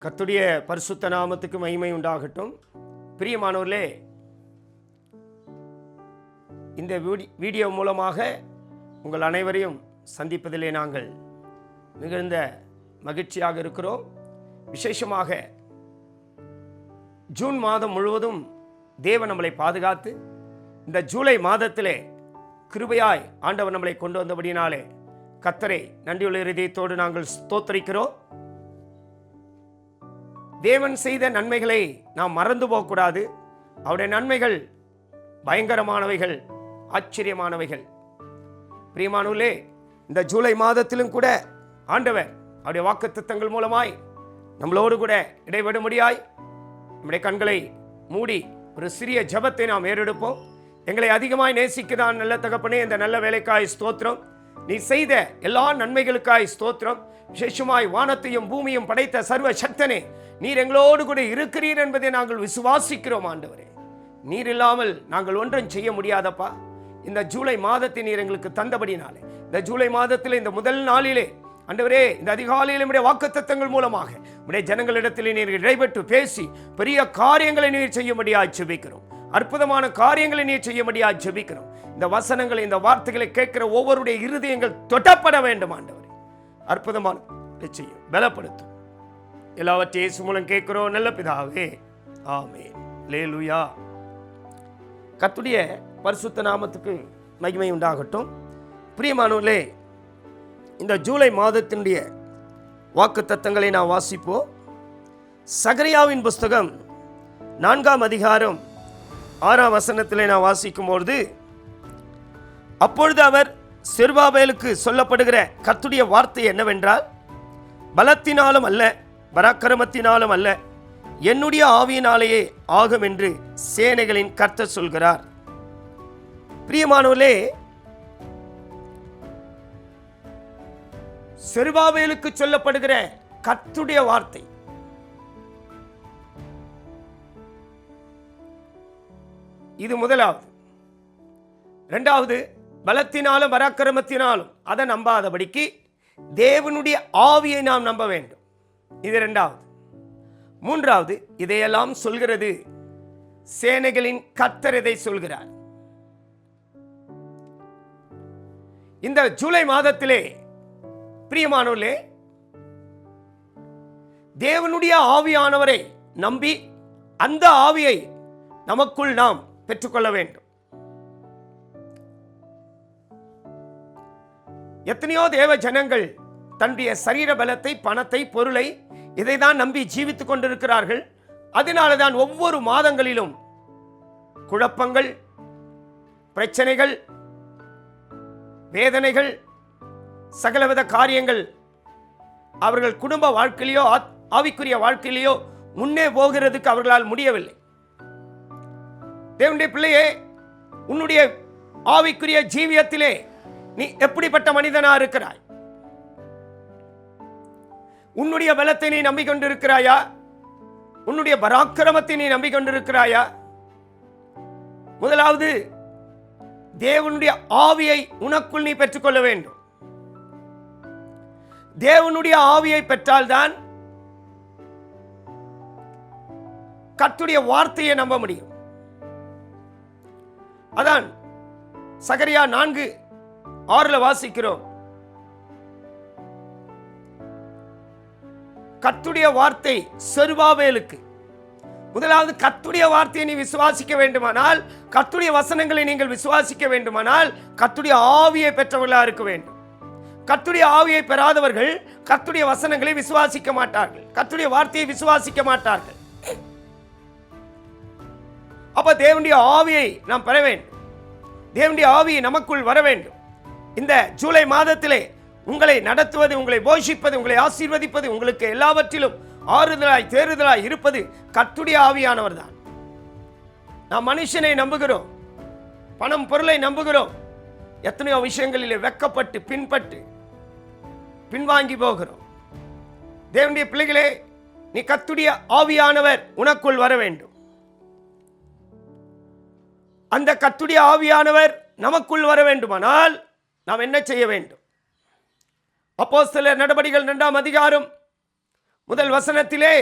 கர்த்தருடைய பரிசுத்த நாமத்துக்கு மகிமை உண்டாகட்டும். பிரியமானவர்களே, இந்த வீடியோ மூலமாக உங்கள் அனைவரையும் சந்திப்பதிலே நாங்கள் மிகுந்த மகிழ்ச்சியாக இருக்கிறோம். விசேஷமாக ஜூன் மாதம் முழுவதும் தேவன் நம்மளை பாதுகாத்து இந்த ஜூலை மாதத்திலே கிருபையாய் ஆண்டவர் நம்மளை கொண்டு வந்தபடினாலே கர்த்தரை நன்றியுள்ள இதயத்தோடு நாங்கள் ஸ்தோத்திரிக்கிறோம். தேவன் செய்த நன்மைகளை நாம் மறந்து போகக்கூடாது. அவருடைய நன்மைகள் பயங்கரமானவைகள், ஆச்சரியமானவைகள். பிரியமானவர்களே, இந்த ஜூலை மாதத்திலும் கூட ஆண்டவர் அவருடைய வாக்குத்தத்தங்கள் மூலமாய் நம்மளோடு கூட இடைவிடும்படியாய் நம்முடைய கண்களை மூடி ஒரு சிறிய ஜெபத்தை நாம் ஏறெடுப்போம். எங்களை அதிகமாய் நேசிக்குதான் நல்ல தகப்பனே, இந்த நல்ல வேலைக்காய் ஸ்தோத்திரம். நீ செய்த எல்லா நன்மைகளுக்காய் ஸ்தோத்திரம். விசேஷமாய் வானத்தையும் பூமியும் படைத்த சர்வ சக்தனே, நீர் எங்களோடு கூட இருக்கிறீர் என்பதை நாங்கள் விசுவாசிக்கிறோம். ஆண்டவரே, நீர் இல்லாமல் நாங்கள் ஒன்றும் செய்ய முடியாதப்பா. இந்த ஜூலை மாதத்தை நீர் எங்களுக்கு தந்தபடினாலே, இந்த ஜூலை மாதத்தில் இந்த முதல் நாளிலே ஆண்டவரே, இந்த அதிகாலையில் நம்முடைய வாக்குத்தத்தங்கள் மூலமாக நம்முடைய ஜனங்களிடத்தில் நீர் இடைபெற்று பேசி பெரிய காரியங்களை நீர் செய்யும்படியாக ஜெபிக்கிறோம். அற்புதமான காரியங்களை நீர் செய்யும்படியாக ஜெபிக்கிறோம். இந்த வசனங்களை, இந்த வார்த்தைகளை கேட்கிற ஒவ்வொருடைய இருதயங்கள் தொட்டப்பட வேண்டும். ஆண்டவரே, அற்புதமான செய்யும், பலப்படுத்தும். எல்லாவற்றையும் இயேசு மூலம் கேட்கிறோம் நல்ல பிதாவே, ஆமென். அல்லேலூயா. கர்த்தருடைய பரிசுத்த நாமத்துக்கு மகிமை உண்டாகட்டும். பிரியமானவர்களே, இந்த ஜூலை மாதத்தினுடைய வாக்குத்தத்தங்களை நாம் வாசிப்போம். சகரியாவின் புஸ்தகம் 4ஆம் அதிகாரம் 6ஆம் வசனத்திலே நான் வாசிக்கும்பொழுது, அப்பொழுது அவர் செருபாபேலுக்கு சொல்லப்படுகிற கர்த்தருடைய வார்த்தை என்னவென்றால், பலத்தினாலும் அல்ல, பராக்கிரமத்தினாலும் அல்ல, என்னுடைய ஆவியினாலேயே ஆகும் என்று சேனைகளின் கர்த்தர் சொல்கிறார். பிரியமானவர்களே, செருபாபேலுக்கு சொல்லப்படுகிற கர்த்தருடைய வார்த்தை இது முதலாவது. இரண்டாவது, பலத்தினாலும் பராக்கிரமத்தினாலும் அதை நம்பாதபடிக்கு தேவனுடைய ஆவியை நாம் நம்ப வேண்டும். இது இரண்டாவது. மூன்றாவது, இதையெல்லாம் சொல்கிறது சேனைகளின் கர்த்தர் இதை சொல்கிறார். இந்த ஜூலை மாதத்திலே பிரியமானவர்களே, தேவனுடைய ஆவியானவரை நம்பி அந்த ஆவியை நமக்குள் நாம் பெற்றுக்கொள்ள வேண்டும். எத்தனையோ தேவ ஜனங்கள் தன்னுடைய சரீர பலத்தை, பணத்தை, பொருளை இதைதான் நம்பி ஜீவித்துக் கொண்டிருக்கிறார்கள். அதனால தான் ஒவ்வொரு மாதங்களிலும் குழப்பங்கள், பிரச்சனைகள், வேதனைகள், சகலவித காரியங்கள் அவர்கள் குடும்ப வாழ்க்கையிலையோ ஆவிக்குரிய வாழ்க்கையிலையோ முன்னே போகிறதுக்கு அவர்களால் முடியவில்லை. தேவனுடைய பிள்ளையே, உன்னுடைய ஆவிக்குரிய ஜீவியத்திலே நீ எப்படிப்பட்ட மனிதனா இருக்கிறாய்? உன்னுடைய பலத்தை நீ நம்பிக்கொண்டிருக்கிறாயா? உன்னுடைய பராக்கிரமத்தை நீ நம்பிக்கொண்டிருக்கிறாயா? முதலாவது, தேவனுடைய ஆவியை உனக்குள் நீ பெற்றுக்கொள்ள வேண்டும். தேவனுடைய ஆவியை பெற்றால்தான் கர்த்தருடைய வார்த்தையை நம்ப முடியும். அதான் சகரியா 4:6 வாசிக்கிறோம். கர்த்தருடைய வார்த்தை செருபாபேலுக்கு. முதலாவது, கர்த்தருடைய வார்த்தையை நீ விசுவாசிக்க வேண்டுமானால், கர்த்தருடைய வசனங்களை நீங்கள் விசுவாசிக்க வேண்டுமானால் கர்த்தருடைய ஆவியை பெற்றவர்களாக இருக்க வேண்டும். கர்த்தருடைய ஆவியை பெறாதவர்கள் கர்த்தருடைய வசனங்களை விசுவாசிக்க மாட்டார்கள், கர்த்தருடைய வார்த்தையை விசுவாசிக்க மாட்டார்கள். அப்ப தேவனுடைய ஆவியை நாம் பெற வேண்டும். தேவனுடைய ஆவி நமக்குள் வர வேண்டும். இந்த ஜூலை மாதத்திலே உங்களை நடத்துவது, உங்களை போஷிப்பது, உங்களை ஆசீர்வதிப்பது, உங்களுக்கு எல்லாவற்றிலும் ஆறுதலாய் தேறுதலாய் இருப்பது கர்த்தருடைய ஆவியானவர் தான். நாம் மனுஷனை நம்புகிறோம், பணம் பொருளை நம்புகிறோம், எத்தனையோ விஷயங்களிலே வெக்கப்பட்டு பின்வாங்கி போகிறோம். தேவனுடைய பிள்ளைகளே, நீ கர்த்தருடைய ஆவியானவர் உனக்குள் வர வேண்டும். அந்த கர்த்தருடைய ஆவியானவர் நமக்குள் வர வேண்டுமானால் நாம் என்ன செய்ய வேண்டும்? அப்போஸ்தலர் நடபடிகள் 2ஆம் அதிகாரம் முதல் வசனத்திலே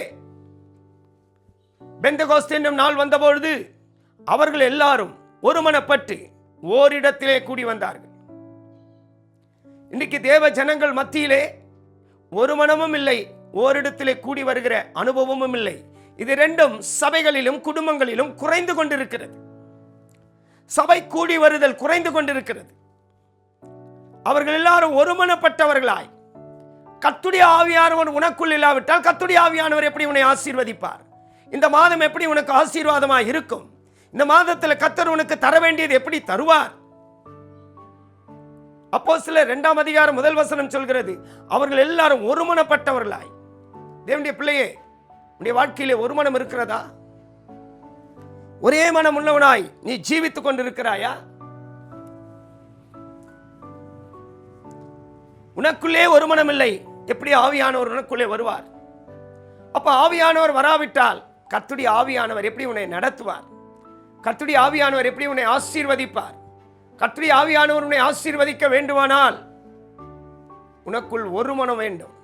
பெந்தகோஸ்து என்னும் நாள் வந்தபொழுது அவர்கள் எல்லாரும் ஒருமனப்பட்டு ஓரிடத்திலே கூடி வந்தார்கள். இன்னைக்கு தேவ ஜனங்கள் மத்தியிலே ஒரு மனமும் இல்லை, ஓரிடத்திலே கூடி வருகிற அனுபவமும் இல்லை. இது ரெண்டும் சபைகளிலும் குடும்பங்களிலும் குறைந்து கொண்டிருக்கிறது. சபை கூடி வருதல் குறைந்து கொண்டிருக்கிறது. அவர்கள் எல்லாரும் ஒருமனப்பட்டவர்களாய், கர்த்தருடைய ஆவியானவர் உனக்குள் இல்லாவிட்டால் கர்த்தருடைய ஆவியானவர் எப்படி உன்னை ஆசீர்வதிப்பார்? இந்த மாதம் எப்படி உனக்கு ஆசீர்வாதமாக இருக்கும்? இந்த மாதத்தில் கர்த்தர் உனக்கு தர வேண்டியது எப்படி தருவார்? அப்போஸ்தலர் 2ஆம் அதிகாரம் முதல் வசனம் சொல்கிறது, அவர்கள் எல்லாரும் ஒருமனப்பட்டவர்களாய். தேவனுடைய பிள்ளையே, உன்னுடைய வாழ்க்கையிலே ஒரு மனம் இருக்கிறதா? ஒரே மனம் உள்ளவனாய் நீ ஜீவித்துக் கொண்டிருக்கிறாயா? உனக்குள்ளே ஒரு மனம் இல்லை, எப்படி ஆவியானவர் உனக்குள்ளே வருவார்? அப்ப ஆவியானவர் வராவிட்டால் கர்த்தருடைய ஆவியானவர் எப்படி உன்னை நடத்துவார்? கர்த்தருடைய ஆவியானவர் எப்படி உன்னை ஆசீர்வதிப்பார்? கர்த்தருடைய ஆவியானவர் உன்னை ஆசீர்வதிக்க வேண்டுமானால் உனக்குள் ஒரு மனம் வேண்டும்.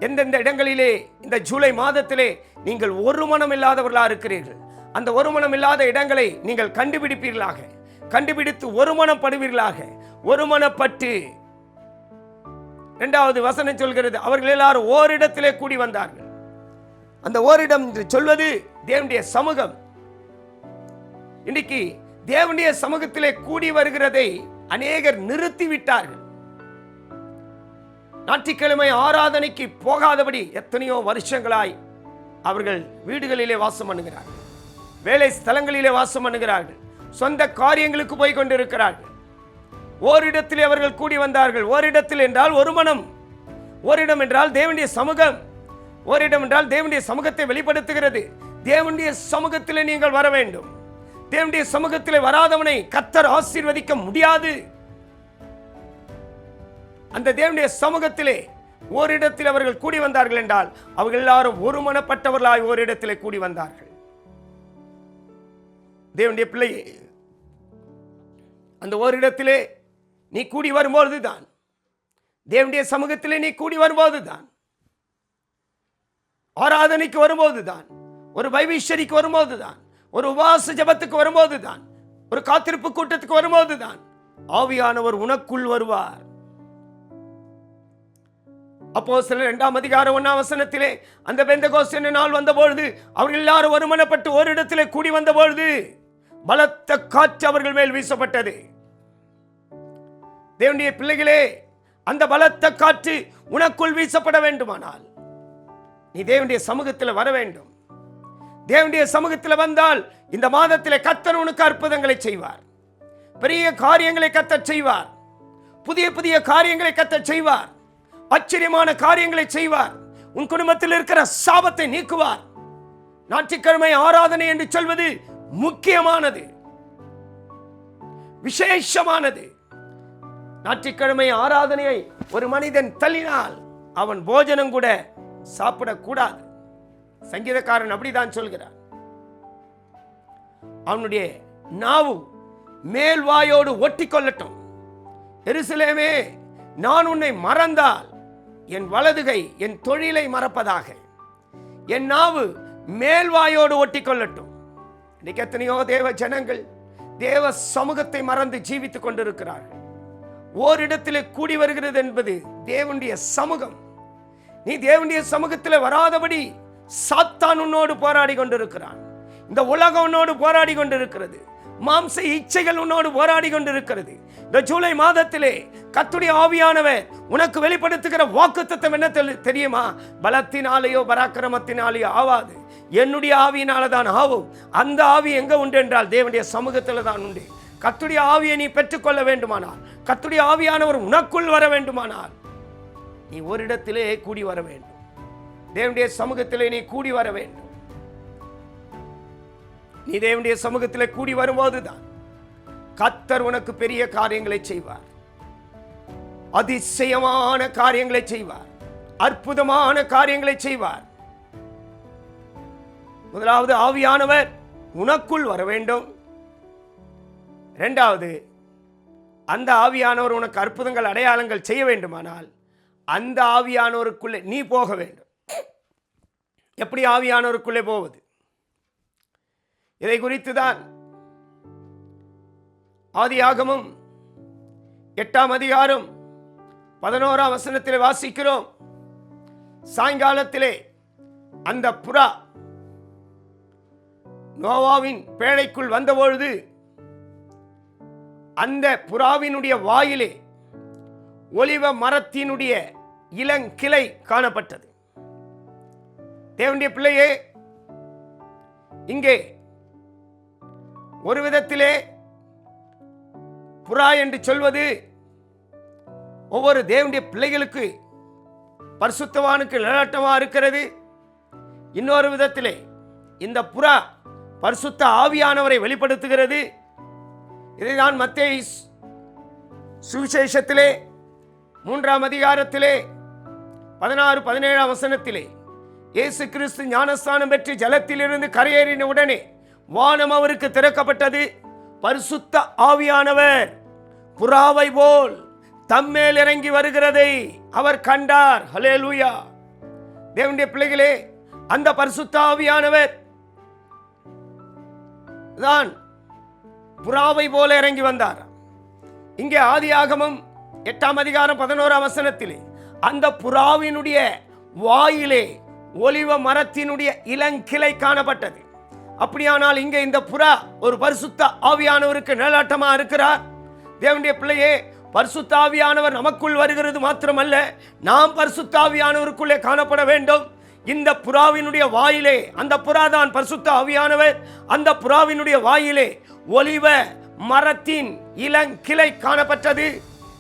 எந்தெந்த இடங்களிலே இந்த ஜூலை மாதத்திலே நீங்கள் ஒரு மனம் இல்லாதவர்களா இருக்கிறீர்கள், அந்த ஒரு மனம் இல்லாத இடங்களை நீங்கள் கண்டுபிடிப்பீர்களாக, கண்டுபிடித்து ஒரு மனப்படுவீர்களாக. ஒருமனப்பட்டு, இரண்டாவது வசனம் சொல்கிறது, அவர்கள் எல்லாரும் ஓரிடத்திலே கூடி வந்தார்கள். அந்த ஓரிடம் என்று சொல்வது தேவனுடைய சமூகம். இன்னைக்கு தேவனுடைய சமூகத்திலே கூடி வருகிறதை அநேகர் நிறுத்திவிட்டார்கள். ஞாயிற்றுக்கிழமை ஆராதனைக்கு போகாதபடி எத்தனையோ வருஷங்களாய் அவர்கள் வீடுகளிலே வாசம் பண்ணுகிறார்கள், வேலை ஸ்தலங்களிலே வாசம் பண்ணுகிறார்கள், சொந்த காரியங்களுக்கு போய் கொண்டிருக்கிறார்கள். ஓரிடத்திலே அவர்கள் கூடி வந்தார்கள். ஓரிடத்தில் என்றால் ஒரு மனம். ஓரிடம் என்றால் தேவனுடைய சமூகம். ஓரிடம் என்றால் தேவனுடைய சமூகத்தை வெளிப்படுத்துகிறது. தேவனுடைய சமூகத்திலே நீங்கள் வர வேண்டும். தேவனுடைய சமூகத்திலே வராதவனை கர்த்தர் ஆசீர்வதிக்க முடியாது. அந்த தேவனுடைய சமூகத்திலே ஓரிடத்தில் அவர்கள் கூடி வந்தார்கள் என்றால் அவர்கள் எல்லாரும் ஒருமனப்பட்டவர்களாய் ஓரிடத்திலே கூடி வந்தார்கள். தேவனுடைய பிள்ளையே, அந்த ஓரிடத்திலே நீ கூடி வரும்போதுதான், தேவனுடைய சமூகத்திலே நீ கூடி வரும்போதுதான், ஆராதனைக்கு வரும்போதுதான், ஒரு பைபிள் வரும்போதுதான், ஒரு உபவாச ஜெபத்துக்கு வரும்போதுதான், ஒரு காத்திருப்பு கூட்டத்துக்கு வரும்போதுதான் ஆவியானவர் உனக்குள் வருவார். அப்போஸ்தலர் 2ஆம் அதிகாரம் 1ஆம் வசனத்திலே அந்த பெந்தெகோஸ்து என்னும் நாள் வந்தபொழுது அவர்கள் எல்லாரும் ஒருமனப்பட்டு ஓரிடத்திலே கூடி வந்தபொழுது பலத்த காற்று அவர்கள் மேல் வீசப்பட்டது. தேவனுடைய பிள்ளைகளே, அந்த பலத்த காற்று உனக்குள் வீசப்பட வேண்டுமானால் நீ தேவனுடைய சமூகத்தில் வர வேண்டும். தேவனுடைய சமூகத்தில் வந்தால் இந்த மாதத்திலே கர்த்தர் உனக்கு அற்புதங்களை செய்வார், பெரிய காரியங்களை கர்த்தர் செய்வார், புதிய புதிய காரியங்களை கர்த்தர் செய்வார், ஆச்சரியமான காரியங்களை செய்வார். உன் குடும்பத்தில் இருக்கிற சாபத்தை நீக்குவார். ஞாயிற்றுக்கிழமை ஆராதனை என்று சொல்வது முக்கியமானது, விசேஷமானது. ஞாயிற்றுக்கிழமை ஆராதனையை ஒரு மனிதன் தள்ளினால் அவன் போஜனம் கூட சாப்பிடக்கூடாது. சங்கீதக்காரன் அப்படிதான் சொல்கிறான். அவனுடைய நாவு மேல் வாயோடு ஒட்டி கொள்ளட்டும். எருசலேமே, நான் உன்னை மறந்தால் என் வலதுகை என் தொழிலை மறப்பதாக. என் நாவு மேல்வாயோடு ஒட்டி கொள்ளட்டும். இன்னைக்கு எத்தனையோ தேவ ஜனங்கள் தேவ சமூகத்தை மறந்து ஜீவித்துக் கொண்டிருக்கிறார்கள். ஓரிடத்திலே கூடி வருகிறது என்பது தேவனுடைய சமூகம். நீ தேவனுடைய சமூகத்தில் வராதபடி சாத்தான் உன்னோடு போராடி கொண்டிருக்கிறான். இந்த உலகம் உன்னோடு போராடி கொண்டிருக்கிறது. மாம்ச இச்சைகள் உன்னோடு போராடி கொண்டிருக்கிறது. இந்த ஜூலை மாதத்திலே கர்த்தருடைய ஆவியானவர் உனக்கு வெளிப்படுத்துகிற வாக்குத்தத்தம் என்ன தெரியுமா? பலத்தினாலேயோ பராக்கிரமத்தினாலேயோ ஆவாது, என்னுடைய ஆவியினால தான் ஆகும். அந்த ஆவி எங்க உண்டு என்றால் தேவனுடைய சமூகத்தில் தான் உண்டு. கர்த்தருடைய ஆவியை நீ பெற்றுக்கொள்ள வேண்டுமானால், கர்த்தருடைய ஆவியானவர் உனக்குள் வர வேண்டுமானால் நீ ஒரு இடத்திலே கூடி வர வேண்டும். தேவனுடைய சமூகத்திலே நீ கூடி வர வேண்டும். நீ தேவனுடைய சமூகத்திலே கூடி வரும்போதுதான் கர்த்தர் உனக்கு பெரிய காரியங்களை செய்வார், அதிசயமான காரியங்களை செய்வார், அற்புதமான காரியங்களை செய்வார். முதலாவது ஆவியானவர் உனக்குள் வர வேண்டும். இரண்டாவது, அந்த ஆவியானவர் உனக்கு அற்புதங்கள் அடையாளங்கள் செய்ய வேண்டுமானால் அந்த ஆவியானவருக்குள்ளே நீ போக வேண்டும். எப்படி ஆவியானவருக்குள்ளே போவது? இதை குறித்து தான் ஆதியாகமம் 8ஆம் அதிகாரம் 11ஆம் வசனத்திலே வாசிக்கிறோம். சாயங்காலத்திலே அந்த புறா நோவாவின் பேழைக்குள் வந்தபொழுது அந்த புறாவினுடைய வாயிலே ஒலிவ மரத்தினுடைய இளங்கிளை காணப்பட்டது. தேவனுடைய பிள்ளையே, இங்கே ஒரு விதத்திலே புறா என்று சொல்வது ஒவ்வொரு தேவனுடைய பிள்ளைகளுக்கு பரிசுத்தவானுக்கு நிழலாட்டமா இருக்கிறது. இன்னொரு விதத்திலே இந்த புறா பரிசுத்த ஆவியானவரை வெளிப்படுத்துகிறது. இதைதான் மத்தேயு சுவிசேஷத்திலே 3ஆம் அதிகாரத்திலே 16-17ஆம் வசனத்திலே இயேசு கிறிஸ்து ஞானஸ்நானம் பெற்று ஜலத்திலிருந்து கரையேறின உடனே வானம் அவருக்கு திறக்கப்பட்டது. பரிசுத்த ஆவியானவர் புறாவை போல் தம்மேல் இறங்கி வருகிறதை அவர் கண்டார். ஹல்லேலூயா. தேவனுடைய பிள்ளைகளே, அந்த பரிசுத்த ஆவியானவர் தான் புறாவை போல இறங்கி வந்தார். இங்கே ஆதியாகமம் 8ஆம் அதிகாரம் 11ஆம் வசனத்திலே அந்த புறாவினுடைய வாயிலே ஒலிவ மரத்தினுடைய இளங்கிளை காணப்பட்டது. அப்படியானால் இங்கே இந்த புறா ஒரு பரிசுத்த ஆவியானவருக்கு நிழலாட்டமா இருக்கிறார். தேவனுடைய பிள்ளையே, பரிசுத்த ஆவியானவர் நமக்குள் வருகிறது மாத்திரமல்ல, நாம் பரிசுத்த ஆவியானவருக்குள்ளே காணப்பட வேண்டும். இந்த புறாவினுடைய வாயிலே, அந்த புறா தான் பரிசுத்த ஆவியானவர், அந்த புறாவினுடைய வாயிலே ஒலிவ மரத்தின் இளங்கிளை காணப்பட்டது.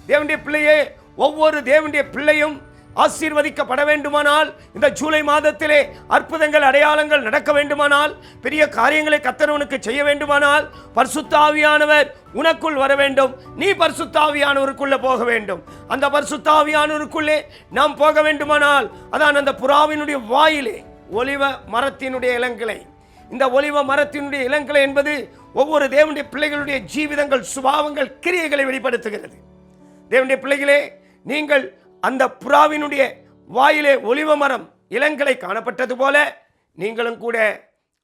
தேவனுடைய பிள்ளையே, ஒவ்வொரு தேவனுடைய பிள்ளையும் ஆசீர்வதிக்கப்பட வேண்டுமானால், இந்த ஜூலை மாதத்திலே அற்புதங்கள் அடையாளங்கள் நடக்க வேண்டுமானால், பெரிய காரியங்களை கர்த்தர் செய்ய வேண்டுமானால், பரிசுத்த ஆவியானவர் உனக்குள் வர வேண்டும். நீ பரிசுத்த ஆவியானவருக்குள்ளே போக வேண்டும். அந்த பரிசுத்த ஆவியானவருக்குள்ளே நாம் போக வேண்டுமானால், அதான் அந்த புறாவினுடைய வாயிலே ஒலிவ மரத்தினுடைய இளங்கிளை. இந்த ஒலிவ மரத்தினுடைய இளங்கிளை என்பது ஒவ்வொரு தேவனுடைய பிள்ளைகளுடைய ஜீவிதங்கள், சுபாவங்கள், கிரியைகளை வெளிப்படுத்துகிறது. தேவனுடைய பிள்ளைகளே, நீங்கள் அந்த புறாவினுடைய வாயிலே ஒலிவ மரம் இளங்கிளை காணப்பட்டது போல நீங்களும் கூட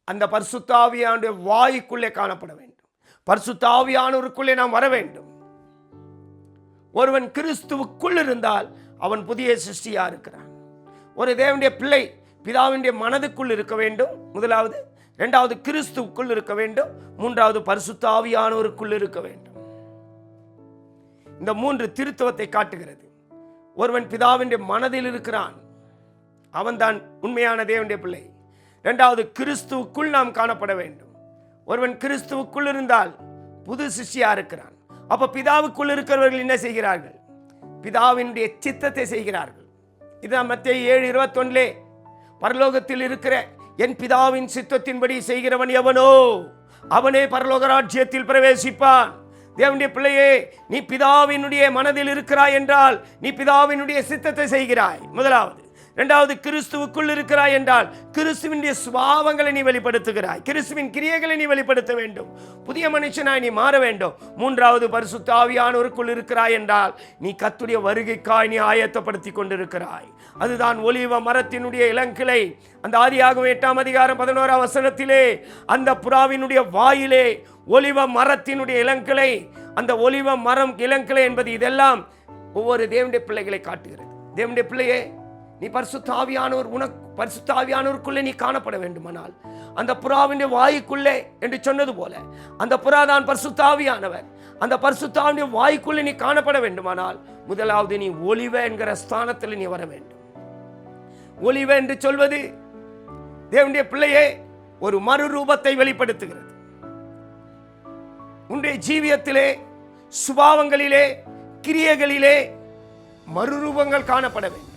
அந்த பரிசுத்த ஆவியானுடைய வாய்க்குள்ளே காணப்பட வேண்டும். பரிசுத்த ஆவியானவருக்குள்ளே நாம் வர வேண்டும். ஒருவன் கிறிஸ்துவுக்குள் இருந்தால் அவன் புதிய சிருஷ்டியா இருக்கிறான். ஒரு தேவனுடைய பிள்ளை பிதாவினுடைய மனதுக்குள் இருக்க வேண்டும், முதலாவது. இரண்டாவது கிறிஸ்துவுக்குள் இருக்க வேண்டும். மூன்றாவது பரிசுத்த ஆவியானவருக்குள் இருக்க வேண்டும். இந்த 3 திருத்துவத்தை காட்டுகிறது. ஒருவன் பிதாவினுடைய மனதில் இருக்கிறான், அவன்தான் உண்மையான தேவனுடைய பிள்ளை. இரண்டாவது, கிறிஸ்துவுக்குள் நாம் காணப்பட வேண்டும். ஒருவன் கிறிஸ்துவுக்குள் இருந்தால் புது சிஷ்யா இருக்கிறான். அப்ப பிதாவுக்குள் இருக்கிறவர்கள் என்ன செய்கிறார்கள்? பிதாவினுடைய சித்தத்தை செய்கிறார்கள். இதுதான் மத்தேயு 7:21 பரலோகத்தில் இருக்கிற என் பிதாவின் சித்தத்தின்படி செய்கிறவன் எவனோ அவனே பரலோக ராஜ்யத்தில் பிரவேசிப்பான். தேவனுடைய பிள்ளையே, நீ பிதாவினுடைய மனதில் இருக்கிறாய் என்றால் நீ பிதாவினுடைய சித்தத்தை செய்கிறாய், முதலாவது. இரண்டாவது, கிறிஸ்துவுக்குள் இருக்கிறாய் என்றால் கிறிஸ்துவினுடைய சுபாவங்களை நீ வெளிப்படுத்துகிறாய், கிறிஸ்துவின் கிரியைகளை நீ வெளிப்படுத்த வேண்டும், புதிய மனுஷனாய் நீ மாற வேண்டும். மூன்றாவது, பரிசுத்த ஆவியானவருக்குள் இருக்கிறாய் என்றால் நீ கர்த்தருடைய வருகைக்காய் நீ ஆயத்தப்படுத்தி கொண்டிருக்கிறாய். அதுதான் ஒலிவ மரத்தினுடைய இளங்கிளை. அந்த ஆதியாகமம் 8ஆம் அதிகாரம் 11ஆம் வசனத்திலே அந்த புறாவினுடைய வாயிலே ஒலிவ மரத்தினுடைய இளங்கிளை, அந்த ஒலிவ மரம் இளங்கிளை என்பது இதெல்லாம் ஒவ்வொரு தேவனுடைய பிள்ளைகளை காட்டுகிறது. தேவனுடைய பிள்ளையே, நீ பரிசுத்த ஆவியானவர் பரிசுத்த ஆவியானவருக்குள்ளே நீ காணப்பட வேண்டுமானால், அந்த புறாவினுடைய வாய்க்குள்ளே என்று சொன்னது போல அந்த புறா தான் பரிசுத்த ஆவியானவர். அந்த பரிசுத்த ஆவியுடைய வாய்க்குள்ளே நீ காணப்பட வேண்டுமானால் முதலாவது நீ ஒலிவ என்கிற ஸ்தானத்தில் நீ வர வேண்டும். ஒலிவ என்று சொல்வது தேவனுடைய பிள்ளையே ஒரு மறுரூபத்தை வெளிப்படுத்துகிறது. உன்னுடைய ஜீவியத்திலே, சுபாவங்களிலே, கிரியைகளிலே மறுரூபங்கள் காணப்பட வேண்டும்.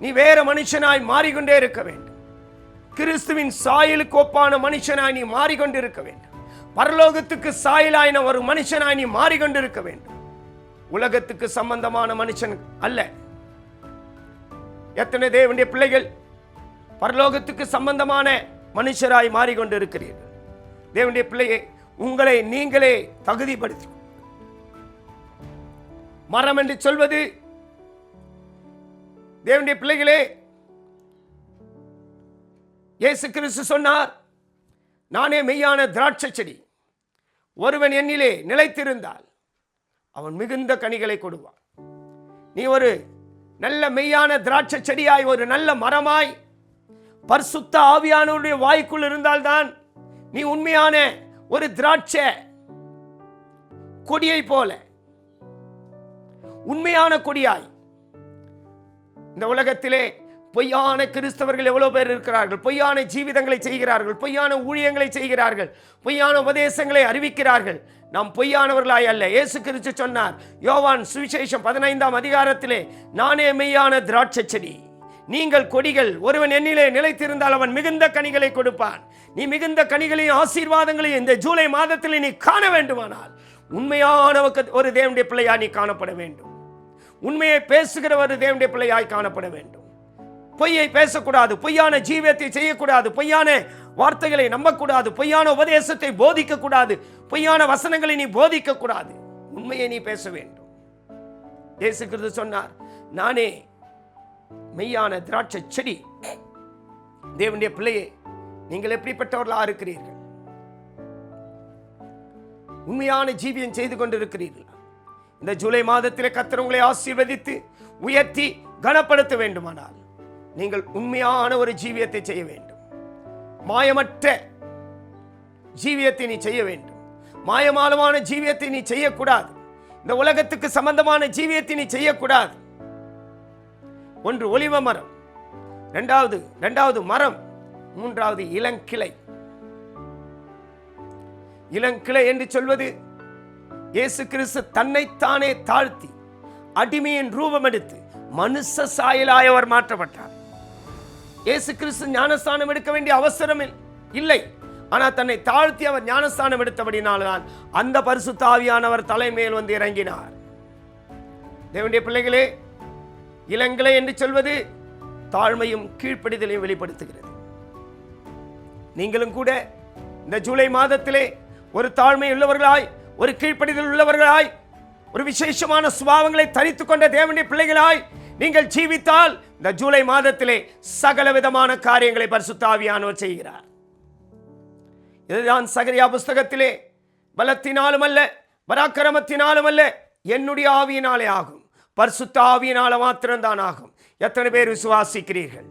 நீ வேற மனுஷனாய் மாறிக்கொண்டே இருக்க வேண்டும். கிறிஸ்துவின் சாயலுக்கு ஒப்பான மனுஷனாய் நீ மாறிக்கொண்டிருக்க வேண்டும். பரலோகத்துக்கு சாயலாயின ஒரு மனுஷனாய் நீ மாறிக்கொண்டிருக்க வேண்டும். உலகத்துக்கு சம்பந்தமான மனுஷன் அல்ல. எத்தனை தேவனுடைய பிள்ளைகள் பரலோகத்துக்கு சம்பந்தமான மனுஷராய் மாறிக்கொண்டிருக்கிறீர்கள். தேவனுடைய பிள்ளையை உங்களை நீங்களே தகுதிப்படுத்தி, மரம் என்று சொல்வது தேவனுடைய பிள்ளைகளே, இயேசு கிறிஸ்து சொன்னார், நானே மெய்யான திராட்சை செடி, ஒருவன் என்னிலே நிலைத்திருந்தால் அவன் மிகுந்த கனிகளை கொடுவான். நீ ஒரு நல்ல மெய்யான திராட்சை செடியாய், ஒரு நல்ல மரமாய் பரிசுத்த ஆவியானவருடைய வாய்க்குள் இருந்தால்தான் நீ உண்மையான ஒரு திராட்சை கொடியை போல, உண்மையான கொடியாய். இந்த உலகத்திலே பொய்யான கிறிஸ்தவர்கள் எவ்வளவு பேர் இருக்கிறார்கள். பொய்யான ஜீவிதங்களை செய்கிறார்கள், பொய்யான ஊழியங்களை செய்கிறார்கள், பொய்யான உபதேசங்களை அறிவிக்கிறார்கள். நாம் பொய்யானவர்களாய் அல்ல. இயேசு கிறிஸ்து சொன்னார், யோவான் சுவிசேஷம் 15ஆம் அதிகாரத்திலே, நானே மெய்யான திராட்சை செடி, நீங்கள் கொடிகள். ஒருவன் என்னிலே நிலைத்திருந்தால் அவன் மிகுந்த கனிகளை கொடுப்பான். நீ மிகுந்த கனிகளையும் ஆசீர்வாதங்களையும் இந்த ஜூலை மாதத்தில் நீ காண வேண்டுமானால் உண்மையான ஒரு தேவனுடைய பிள்ளையாய் நீ காணப்பட வேண்டும். உண்மையை பேசுகிற ஒரு தேவனுடைய பிள்ளையாய் காணப்பட வேண்டும். பொய்யை பேசக்கூடாது, பொய்யான ஜீவியத்தை செய்யக்கூடாது, பொய்யான வார்த்தைகளை நம்பக்கூடாது, பொய்யான உபதேசத்தை போதிக்க கூடாது, பொய்யான வசனங்களை நீ போதிக்க கூடாது. உண்மையை நீ பேச வேண்டும். இயேசு கிறிஸ்து சொன்னார், நானே மெய்யான திராட்சை செடி. தேவனுடைய பிள்ளையே, நீங்கள் எப்படிப்பட்டவர்களா இருக்கிறீர்கள்? உண்மையான ஜீவியம் செய்து கொண்டிருக்கிறீர்கள்? இந்த ஜூலை மாதத்தில் கர்த்தர் உங்களை ஆசீர்வதித்து உயர்த்தி கனப்படுத்த வேண்டுமானால் நீங்கள் உண்மையான ஒரு ஜீவியத்தை செய்ய வேண்டும். மாயமற்ற ஜீவியத்தை நீ செய்ய வேண்டும். மாயமாலமான ஜீவியத்தை நீ செய்யக்கூடாது. இந்த உலகத்துக்கு சம்பந்தமான ஜீவியத்தை நீ செய்யக்கூடாது. ஒன்று ஒலிவ மரம், இரண்டாவது மரம், மூன்றாவது இளங்கிளை. இளங்கிளை என்று சொல்வது இயேசு கிறிஸ்து தன்னைத்தானே தாழ்த்தி அடிமையின் ரூபம் எடுத்து மனுஷ சாயலாய் அவர் மாற்றப்பட்டார். இயேசு கிறிஸ்து ஞானஸ்தானம் எடுக்க வேண்டிய அவசரம் இல்லை. ஆனால் தன்னை தாழ்த்தி அவர் ஞானஸ்தானம் எடுத்தபடினால்தான் அந்த பரிசுத்த ஆவியானவர் தலைமையில் வந்து இறங்கினார். தேவனுடைய பிள்ளைகளே, இளங்கிளை என்று சொல்வது தாழ்மையும் கீழ்ப்படிதலையும் வெளிப்படுத்துகிறது. நீங்களும் கூட இந்த ஜூலை மாதத்திலே ஒரு தாழ்மை உள்ளவர்களாய், ஒரு கீழ்ப்படிதல் உள்ளவர்களாய், ஒரு விசேஷமான சுபாவங்களை தரித்துக் கொண்ட தேவனுடைய பிள்ளைகளாய் நீங்கள் ஜீவித்தால் இந்த ஜூலை மாதத்திலே சகல விதமான காரியங்களை பரிசுத்த ஆவியானவர் செய்கிறார். இதுதான் சகரியா புஸ்தகத்திலே, பலத்தினாலும் அல்ல பராக்கிரமத்தினாலும் அல்ல, என்னுடைய ஆவியினாலே ஆகும், பரிசுத்த ஆவியினால மாத்திரம்தான் ஆகும். எத்தனை பேர் விசுவாசிக்கிறீர்கள்?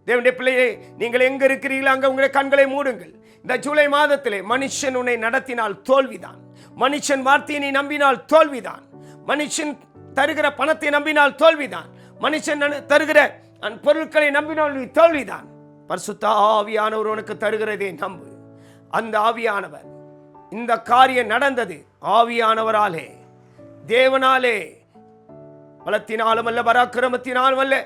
தேவனுடைய பிள்ளையே, நீங்கள் எங்க இருக்கிறீர்கள் அங்க உங்களுடைய கண்களை மூடுங்கள். இந்த ஜூலை மாதத்திலே மனுஷன் உன்னை நடத்தினால் தோல்விதான். மனுஷன் வார்த்தையை நீ நம்பினால் தோல்விதான். மனுஷன் தருகிற பணத்தை நம்பினால் தோல்விதான். மனுஷன் தருகிற பொருட்களை நம்பினால் நீ தோல்விதான். பரிசுத்த ஆவியானவர் உனக்கு தருகிறதே நம்பு. அந்த ஆவியானவர், இந்த காரியம் நடந்தது ஆவியானவராலே, தேவனாலே, பலத்தினாலும் அல்ல பராக்கிரமத்தினாலும் அல்ல,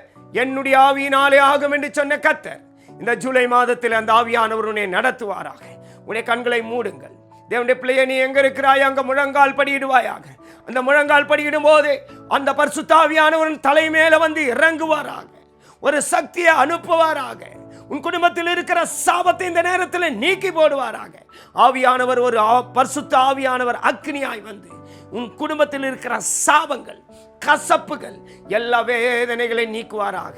என்னுடைய ஆவியினாலே ஆகும் என்று சொன்ன கர்த்தர் இந்த ஜூலை மாதத்தில் அந்த ஆவியானவர் உன்னை நடத்துவாராக. உன்னை கண்களை மூடுங்கள். தேவனுடைய பிள்ளையை, நீ எங்க இருக்கிறாய் அங்க முழங்கால் படியிடுவாயாக. அந்த முழங்கால் படியிடும் போது அந்த பரிசுத்த ஆவியானவரின் தலைமையில வந்து இறங்குவாராக, ஒரு சக்தியை அனுப்புவாராக. உன் குடும்பத்தில் இருக்கிற சாபத்தை இந்த நேரத்தில் நீக்கி போடுவாராக. ஆவியானவர், ஒரு பரிசுத்த ஆவியானவர் அக்னியாய் வந்து உன் குடும்பத்தில் இருக்கிற சாபங்கள், கசப்புகள், எல்லா வேதனைகளை நீக்குவாராக.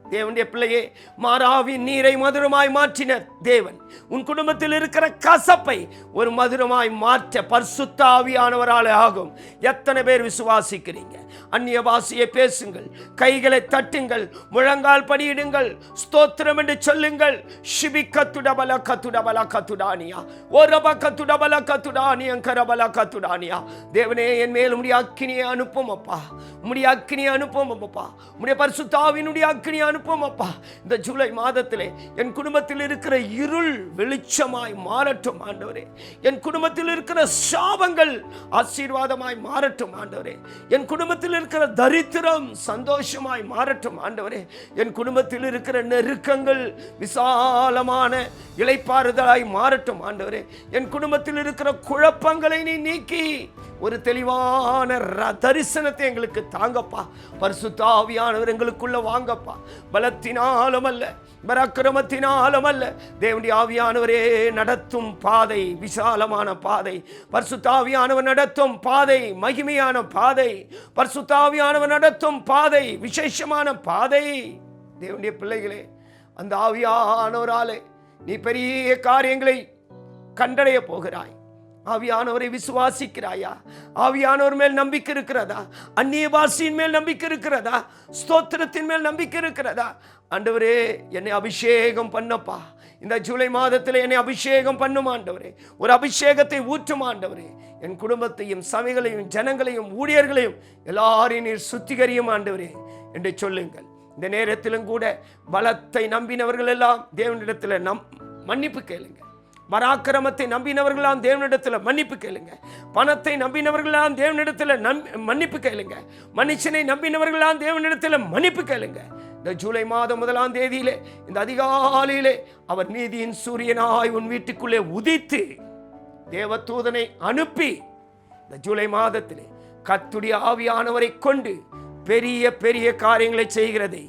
தேவனுடைய பிள்ளையே, மாறாவின் நீரை மதுரமாய் மாற்றின தேவன் உன் குடும்பத்தில் இருக்கிற கசப்பை ஒரு மதுரமாய் மாற்ற பரிசுத்த ஆவியானவரால் ஆகும். எத்தனை பேர் விசுவாசிக்கிறீங்க? அந்நிய பாஷையை பேசுங்கள், கைகளை தட்டுங்கள், முழங்கால் படியிடுங்கள், ஸ்தோத்திரம் என்று சொல்லுங்கள். ஷிபி கத்துடபல கத்துடபல கத்துடானியா, ஓரப கத்துடபல கத்துடானியம் கரபல கத்துடானியா. தேவனே, என் மேல் உம்முடைய அக்கினியை அனுப்பும் அப்பா, உம்முடைய அக்கினியை அனுப்பும் அப்பா, உம்முடைய பரிசுத்த ஆவியினுடைய அக்கினியை அனுப்பும் அப்பா. இந்த ஜூலை மாதத்திலே என் குடும்பத்தில் இருக்கிற இருள் வெளிச்சமாய் மாறட்டும் ஆண்டவரே. என் குடும்பத்தில் இருக்கிற சாபங்கள் ஆசீர்வாதமாய் மாறட்டும் ஆண்டவரே. என் குடும்பத்தில் இருக்கிற தரித்திரம் சந்தோஷமாய் மாறட்டும் ஆண்டவரே. என் குடும்பத்தில் இருக்கிற நெருக்கங்கள் விசாலமான இளைப்பாறுதலாய் மாறட்டும் ஆண்டவரே. என் குடும்பத்தில் இருக்கிற குழப்பங்களை நீ நீக்கி ஒரு தெளிவான தரிசனத்தை எங்களுக்கு தாங்கப்பா. பரிசுத்த ஆவியானவர் எங்களுக்குள்ள வாங்கப்பா. பலத்தினாலும் அல்ல, பராக்கிரமத்தினாலும் அல்ல, தேவனுடைய ஆவியானவரே நடத்தும் பாதை விசாலமான பாதை. பரிசுத்த ஆவியானவர் நடத்தும் பாதை மகிமையான பாதை. பரிசுத்த ஆவியானவர் நடத்தும் பாதை விசேஷமான பாதை. தேவனுடைய பிள்ளைகளே, அந்த ஆவியானவராலே நீ பெரிய காரியங்களை கண்டடைய போகிறாய். ஆவியானவரை விசுவாசிக்கிறாயா? ஆவியானவர் மேல் நம்பிக்கை இருக்கிறதா? அந்நிய பாஷையின் மேல் நம்பிக்கை இருக்கிறதா? ஸ்தோத்திரத்தின் மேல் நம்பிக்கை இருக்கிறதா? ஆண்டவரே, என்னை அபிஷேகம் பண்ணப்பா. இந்த ஜூலை மாதத்தில் என்னை அபிஷேகம் பண்ணும் ஆண்டவரே. ஒரு அபிஷேகத்தை ஊற்றும் ஆண்டவரே. என் குடும்பத்தையும் சபைகளையும் ஜனங்களையும் ஊழியர்களையும் எல்லாரையும் நீர் சுத்திகரியும் ஆண்டவரே என்று சொல்லுங்கள். இந்த நேரத்திலும் கூட பலத்தை நம்பினவர்கள் எல்லாம் தேவனிடத்தில் மன்னிப்பு கேளுங்க. பராக்கிரமத்தை நம்பினவர்களாம் தேவனிடத்தில் மன்னிப்பு கேளுங்க. பணத்தை நம்பினவர்களாம் தேவனிடத்தில் மன்னிப்பு கேளுங்க. மனுஷனை நம்பினவர்களாம் தேவனிடத்தில் மன்னிப்பு கேளுங்க. இந்த ஜூலை மாதம் 1ஆம் தேதியிலே, இந்த அதிகாலையிலே அவர் நீதியின் சூரியனாய் உன் வீட்டுக்குள்ளே உதித்து தேவதூதனை அனுப்பி இந்த ஜூலை மாதத்திலே கர்த்தருடைய ஆவியானவரை கொண்டு பெரிய பெரிய காரியங்களை செய்கிறதை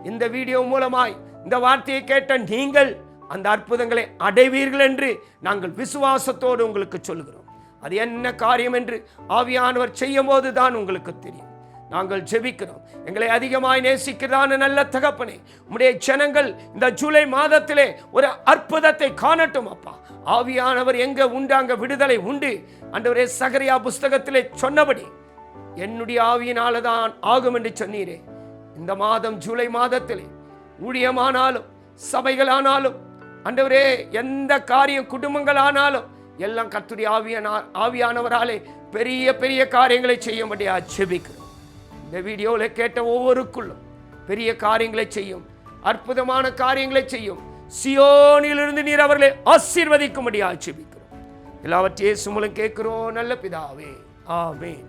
இந்த வீடியோ மூலமாய் இந்த வார்த்தையை கேட்ட நீங்கள் அந்த அற்புதங்களை அடைவீர்கள் என்று நாங்கள் விசுவாசத்தோடு உங்களுக்கு சொல்கிறோம். அது என்ன காரியம் என்று ஆவியானவர் செய்யும் போது தான் உங்களுக்கு தெரியும். நாங்கள் ஜெபிக்கிறோம். எங்களை அதிகமாய் நேசிக்கிறதான நல்ல தகப்பனே, உம்முடைய ஜனங்கள் இந்த ஜூலை மாதத்திலே ஒரு அற்புதத்தை காணட்டும் அப்பா. ஆவியானவர் எங்க உண்டு அங்க விடுதலை உண்டு. ஆண்டவரே, சகரியா புஸ்தகத்திலே சொன்னபடி என்னுடைய ஆவியினால தான் ஆகும் என்று சொன்னீரே. இந்த மாதம் ஜூலை மாதத்திலே ஊழியமானாலும் சபைகளானாலும் ஆண்டவரே, எந்த காரியம் குடும்பங்களானாலும் எல்லாம் கர்த்தருடைய ஆவியானவராலே பெரிய பெரிய காரியங்களை செய்யும்படியா ஜெபிக்கிறோம். இந்த வீடியோவில் கேட்ட ஒவ்வொருக்குள்ளும் பெரிய காரியங்களை செய்யும், அற்புதமான காரியங்களை செய்யும். சியோனிலிருந்து நீர் அவர்களை ஆசீர்வதிக்கும்படியா ஜெபிக்கிறோம். எல்லாவற்றையும் இயேசு மூலம் கேட்கிறோம் நல்ல பிதாவே, ஆமென்.